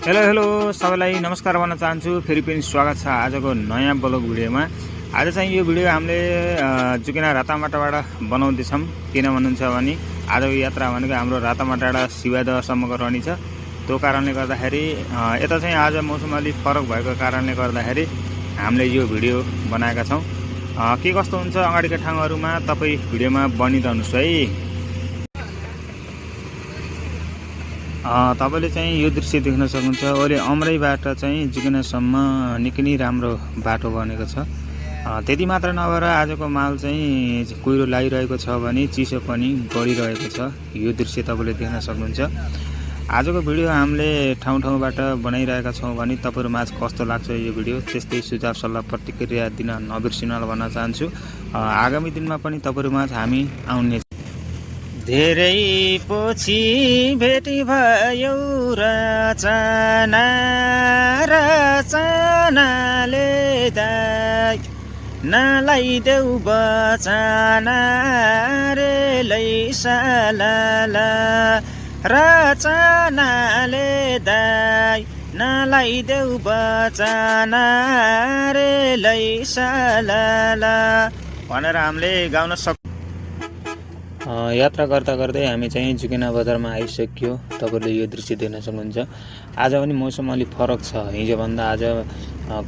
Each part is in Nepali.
हेलो हेलो सबैलाई नमस्कार भन्न चाहन्छु। फेरि पनि स्वागत छ आजको नयाँ ब्लग भिडियोमा। आज चाहिँ यो भिडियो हामीले जुकेना रातामाटाबाट बनाउँदैछौँ। किन भन्नुहुन्छ भने आजको यात्रा भनेको हाम्रो रातामाटाबाट शिवादहसम्मको रहनेछ। त्यो कारणले गर्दाखेरि यता चाहिँ आज मौसम अलि फरक भएको कारणले गर्दाखेरि हामीले यो भिडियो बनाएका छौँ। के कस्तो हुन्छ अगाडिका ठाउँहरूमा तपाईँ भिडियोमा बनिरहनुहोस् है। तपाईले चाहिँ यो दृश्य देख्न सक्नुहुन्छ। अहिले अमरैबाट चाहिँ जुकेनासम्म निकै नै राम्रो बाटो बनेको छ। त्यति मात्र नभएर आजको माल चाहिँ कुहिरो लागिरहेको छ भने चिसो पनि बढिरहेको छ। यो दृश्य तपाईले देख्न सक्नुहुन्छ। आजको भिडियो हामीले ठाउँ ठाउँबाट बनाइरहेका छौँ भने तपाईहरुमाझ कस्तो लाग्छ यो भिडियो त्यस्तै सुझाव सल्लाह प्रतिक्रिया दिन नबिर्सिनु भन्न चाहन्छु। आगामी दिनमा पनि तपाईहरुमाझ हामी आउने। धेरै पछि भेटी भयो रचना रचनाले दाइ नलाइदेऊ बचना रे लैसाला रचनाले दाइ नलाइदेऊ बचना रे लैसाला भनेर हामीले गाउन सक्छौँ। यात्रा गर्दा गर्दै हामी चाहिँ जुकेना बजारमा आइसक्यो। तपाईले यो दृश्य देख्न सक्नुहुन्छ। आज पनि मौसम अलि फरक छ। हिजोभन्दा आज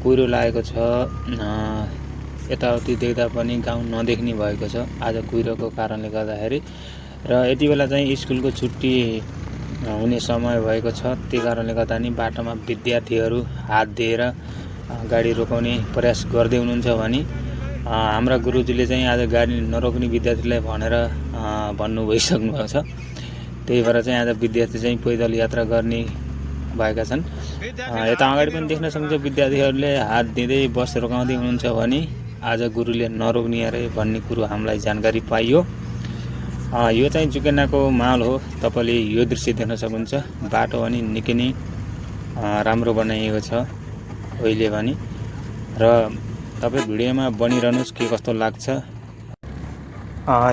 कुहिरो लागेको छ। यताउति देख्दा पनि गाउँ नदेख्ने भएको छ आज कुहिरोको कारणले गर्दाखेरि। र यति बेला चाहिँ स्कुलको छुट्टी हुने समय भएको छ। त्यही कारणले गर्दा नि बाटोमा विद्यार्थीहरू हात दिएर गाडी रोकाउने प्रयास गर्दै हुनुहुन्छ भने हाम्रा गुरुजीले चाहिँ आज गाडी नरोक्ने विद्यार्थीलाई भनेर भन्नु भइसक्नु भएको छ। त्यही भएर चाहिँ आज विद्यार्थी चाहिँ पैदल यात्रा गर्ने भएका छन्। यता अगाडि पनि देख्न सक्नुहुन्छ विद्यार्थीहरूले हात दिँदै बस रोकाउँदै हुनुहुन्छ भने आज गुरुले नरोक्ने अरे भन्ने कुरो हामीलाई जानकारी पाइयो। यो चाहिँ जुकेनाको माल हो। तपाईले यो दृश्य देख्न सक्नुहुन्छ। बाटो पनि निकै नै राम्रो बनाइएको छ अहिले भने। र तपाईँ भिडियोमा बनिरहनुहोस् के कस्तो लाग्छ।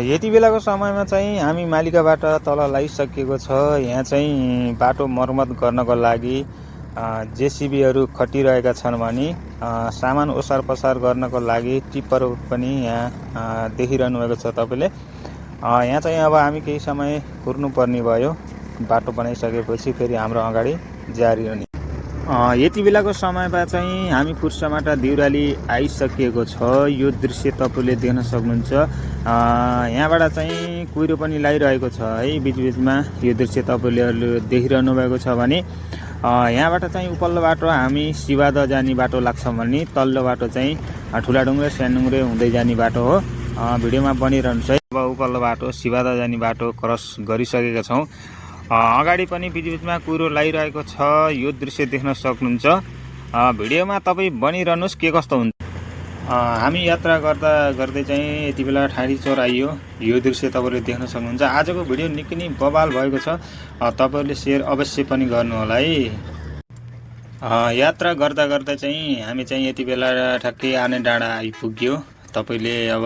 यति बेलाको समयमा चाहिँ हामी मालिकाबाट तल लागिसकेको छ। यहाँ चाहिँ बाटो मर्मत गर्नको लागि जेसीबीहरू खटिरहेका छन् भने सामान ओसार पसार गर्नको लागि टिप्पर पनि यहाँ देखिरहनु भएको छ तपाईले। यहाँ चाहिँ अब हामी केही समय कुर्नुपर्ने भयो। बाटो बनाइसकेपछि फेरि हाम्रो अगाडि जारी रहने। यति बेलाको समयमा चाहिँ हामी पुर्सामाटा दिउराली आइसकेको छ। यो दृश्य तपाईले देख्न सक्नुहुन्छ। यहाँबाट चाहिँ कुहिरो पनि लागिरहेको छ है बीचबीचमा। यो दृश्य तपाईले देखिरहनु भएको छ भने यहाँबाट चाहिँ उपल्लो बाटो हामी शिवादह जाने बाटो लाग्छ भने तल्लो बाटो चाहिँ ठुलाडुङ्ग्रे सानडुङ्ग्रे हुँदै जाने बाटो हो। भिडियोमा बनिरहनुहोस् है। अब उपल्लो बाटो शिवादह जाने बाटो क्रस गरिसकेका छौँ। अगाडि पनि बीचबीचमा कुहिरो लागिरहेको छ। यो दृश्य देख्न सक्नुहुन्छ। भिडियोमा तपाईँ बनिरहनुहोस् के कस्तो हुन्छ। हामी यात्रा गर्दा गर्दै चाहिँ यति बेला ठाडी चोर आइयो। यो दृश्य तपाईँले देख्न सक्नुहुन्छ। आजको भिडियो निकै नै बवाल भएको छ। तपाईँहरूले सेयर अवश्य पनि गर्नु होला है। यात्रा गर्दा गर्दा चाहिँ हामी चाहिँ यति बेला ठ्याक्कै आने डाँडा आइपुग्यो। तपाईँले अब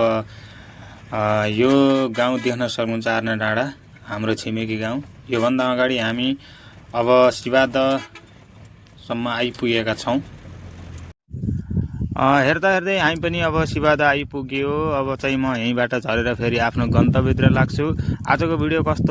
यो गाउँ देख्न सक्नुहुन्छ। आर्ने डाँडा हाम्रो छिमेकी गाउँ। योभन्दा अगाडि हामी अब शिवादहसम्म आइपुगेका छौँ। हेर्दा हेर्दै हामी पनि अब शिवादह आइपुग्यो। अब चाहिँ म यहीँबाट झरेर फेरि आफ्नो गन्तव्यतिर लाग्छु। आजको भिडियो कस्तो